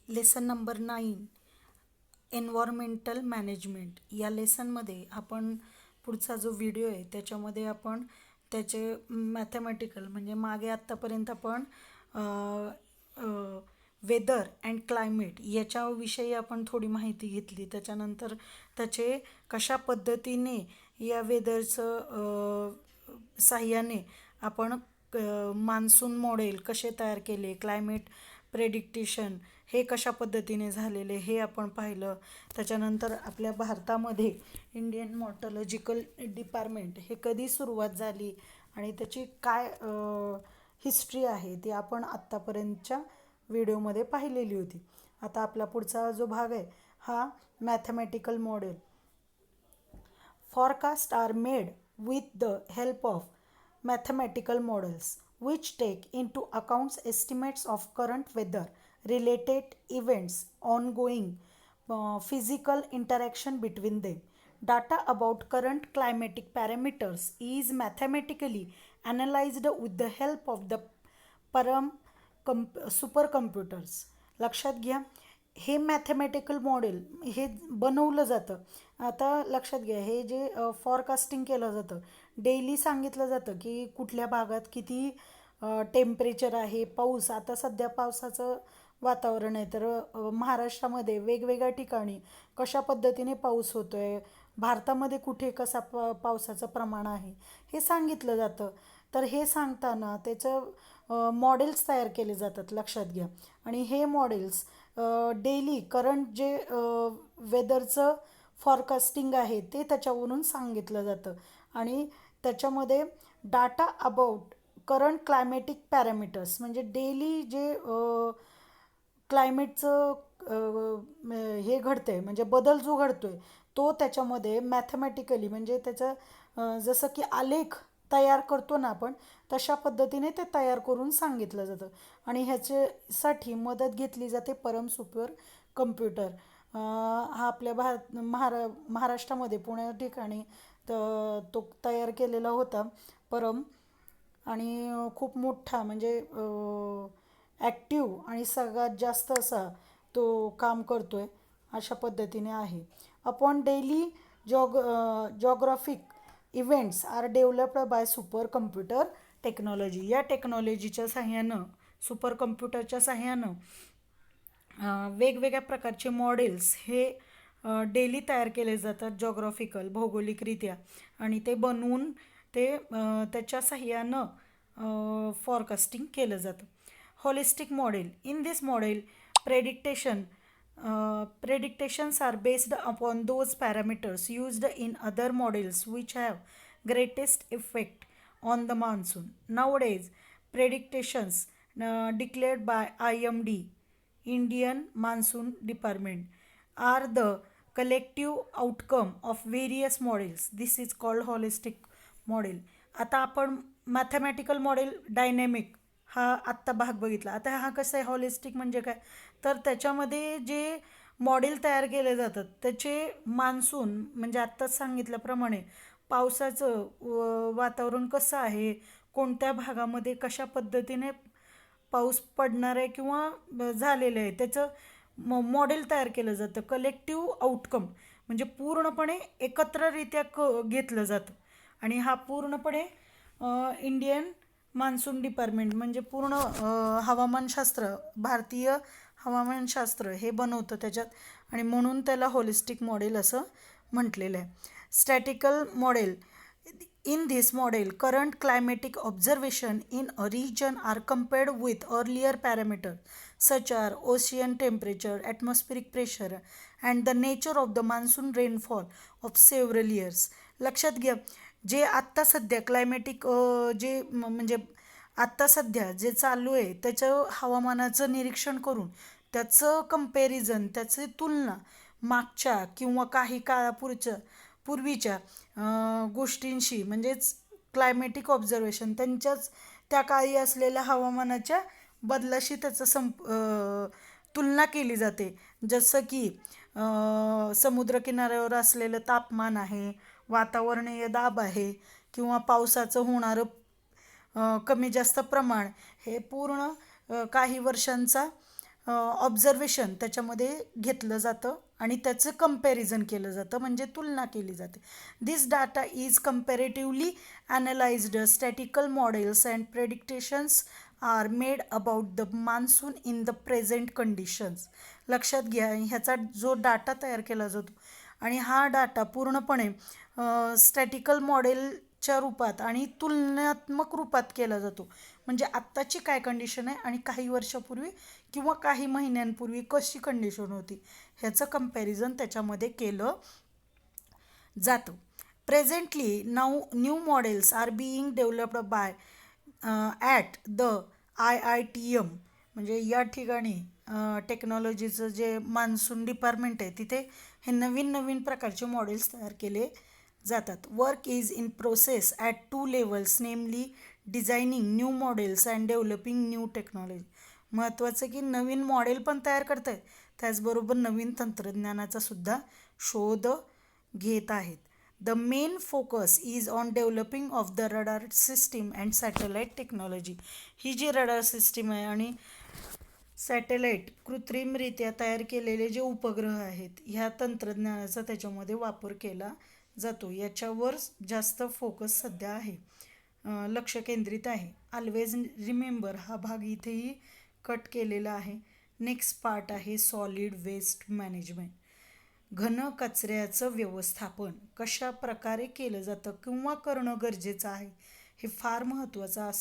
Lesson number 9 environmental management. या लेसनमध्ये आपण पुढचा जो व्हिडिओ आहे त्याच्यामध्ये आपण त्याचे मॅथमॅटिकल म्हणजे मागे आत्तापर्यंत आपण वेदर अँड क्लायमेट याच्याविषयी आपण थोडी माहिती घेतली. त्याच्यानंतर त्याचे कशा पद्धतीने या वेदरचं साह्याने आपण मान्सून मॉडेल कसे तयार केले, क्लायमेट प्रेडिक्टेशन हे कशा पद्धतीने झालेले हे आपण पाहिलं. त्याच्यानंतर आपल्या भारतामध्ये इंडियन मॉर्टॉलॉजिकल डिपार्टमेंट हे कधी सुरुवात झाली आणि त्याची काय हिस्ट्री आहे ती आपण आत्तापर्यंतच्या व्हिडिओमध्ये पाहिलेली होती. आता आपला पुढचा जो भाग आहे हा mathematical model. Forecasts are made with the help of mathematical models which take into account estimates of current weather related events, ongoing physical interaction between them. Data about current climatic parameters is mathematically analyzed with the help of the परम सुपरकम्प्युटर्स. लक्षात घ्या, हे mathematical model हे बनवलं जातं. आता लक्षात घ्या, हे जे फॉरकास्टिंग केलं जातं, डेली सांगितलं जातं की कुठल्या भागात किती टेम्परेचर आहे, पाऊस आता सध्या पावसाचं वातावरण आहे तर महाराष्ट्रामध्ये वेगवेगळ्या ठिकाणी कशा पद्धतीने पाऊस होतो आहे, भारतामध्ये कुठे कसा पावसाचं प्रमाण आहे हे सांगितलं जातं. तर हे सांगताना त्याचं मॉडेल्स तयार केले जातात. लक्षात घ्या, आणि हे मॉडेल्स डेली करंट जे वेदरचं फॉरकास्टिंग आहे ते त्याच्यावरून सांगितलं जातं आणि त्याच्यामध्ये data about current climatic parameters म्हणजे डेली जे क्लायमेटचं हे घडतं आहे म्हणजे बदल जो घडतो आहे तो त्याच्यामध्ये मॅथमॅटिकली म्हणजे त्याचं जसं की आलेख तयार करतो ना आपण तशा पद्धतीने ते तयार करून सांगितलं जातं आणि ह्याच्यासाठी मदत घेतली जाते परम सुपर कम्प्युटर. हा आपल्या महाराष्ट्रामध्ये पुण्या ठिकाणी तो तयार केलेला होता परम आणि खूप मोठा म्हणजे ॲक्टिव्ह आणि सगळ्यात जास्त असा तो काम करतो आहे अशा पद्धतीने आहे. Upon daily geographic events are developed by super computer technology. या टेक्नॉलॉजीच्या साह्यानं सुपर कम्प्युटरच्या साह्यानं वेगवेगळ्या प्रकारचे मॉडेल्स हे डेली तयार केले जातात जॉग्राफिकल भौगोलिकरित्या आणि ते बनवून ते त्याच्या साह्यानं फॉरकास्टिंग केलं जातं. Holistic model. In this model predictions are based upon those parameters used in other models which have greatest effect on the monsoon. Nowadays, predictions declared by IMD, Indian Monsoon Department, are the collective outcome of various models. This is called holistic model. आता आपण mathematical model dynamic हा आत्ता भाग बघितला. आता हा कसं आहे हॉलिस्टिक म्हणजे काय तर त्याच्यामध्ये जे मॉडेल तयार केले जातात त्याचे मान्सून म्हणजे आत्ताच सांगितल्याप्रमाणे पावसाचं वातावरण कसं आहे, कोणत्या भागामध्ये कशा पद्धतीने पाऊस पडणार आहे किंवा झालेलं आहे त्याचं मॉडेल तयार केलं जातं. कलेक्टिव्ह आउटकम म्हणजे पूर्णपणे एकत्ररित्या घेतलं जातं आणि हा पूर्णपणे इंडियन मान्सून डिपार्टमेंट म्हणजे पूर्ण हवामानशास्त्र भारतीय हवामानशास्त्र हे बनवतं त्याच्यात आणि म्हणून त्याला होलिस्टिक मॉडेल असं म्हटलेलं आहे. स्टॅटिकल model. In this model, current climatic observation in a region are compared with earlier parameters such as ocean temperature, atmospheric pressure, and the nature of the monsoon rainfall of several years. लक्षात घ्या, जे आत्ता सध्या climatic जे म्हणजे आत्ता सध्या जे चालू आहे त्याचं हवामानाचं निरीक्षण करून त्याचं कंपॅरिझन त्याची तुलना मागच्या किंवा काही पूर्वीच्या गोष्टींशी म्हणजेच क्लायमॅटिक ऑब्झर्वेशन त्यांच्याच त्या काळी असलेल्या हवामानाच्या बदलाशी त्याचं तुलना केली जाते. जसं की समुद्रकिनाऱ्यावर असलेलं तापमान आहे, वातावरणीय दाब आहे किंवा पावसाचं होणारं कमी जास्त प्रमाण हे पूर्ण काही वर्षांचा ऑब्झर्वेशन त्याच्यामध्ये घेतलं जातं आणि त्याचं कंपॅरिझन केलं जातं, म्हणजे तुलना केली जाते. This data is comparatively analysed statical models and predictions are made about the monsoon in the present conditions. लक्षात घ्या, ह्याचा जो डाटा तयार केला जातो आणि हा डाटा पूर्णपणे स्टॅटिकल मॉडेलच्या रूपात आणि तुलनात्मक रूपात केला जातो. म्हणजे आत्ताची काय कंडिशन आहे आणि काही वर्षापूर्वी किंवा काही महिन्यांपूर्वी कशी कंडिशन होती ह्याचं कंपॅरिझन त्याच्यामध्ये केलं जातं. Presently new models are being developed by at the IITM, म्हणजे या ठिकाणी टेक्नॉलॉजीचं जे मान्सून डिपार्टमेंट आहे तिथे हे नवीन नवीन प्रकारचे मॉडेल्स तयार केले जातात. Work is in process at 2 levels, namely designing new models and developing new technology. महत्त्वाचं की नवीन मॉडेल पण तयार करत आहेत, त्याचबरोबर नवीन तंत्रज्ञानाचा सुद्धा शोध घेत आहेत. The main focus is on developing of the radar system and satellite technology. ही जी रडार सिस्टीम आहे आणि सॅटेलाईट कृत्रिमरित्या तयार केलेले जे उपग्रह आहेत ह्या तंत्रज्ञानाचा त्याच्यामध्ये वापर केला जातो, याच्यावर जास्त फोकस सध्या आहे, लक्ष केंद्रित आहे. ऑलवेज रिमेंबर हा भाग इथेही कट केलेला आहे. नेक्स्ट पार्ट आहे सॉलिड वेस्ट मॅनेजमेंट. घन कचऱ्याचं व्यवस्थापन कशा प्रकारे केलं जातं किंवा करणं गरजेचं आहे हे फार महत्त्वाचं असं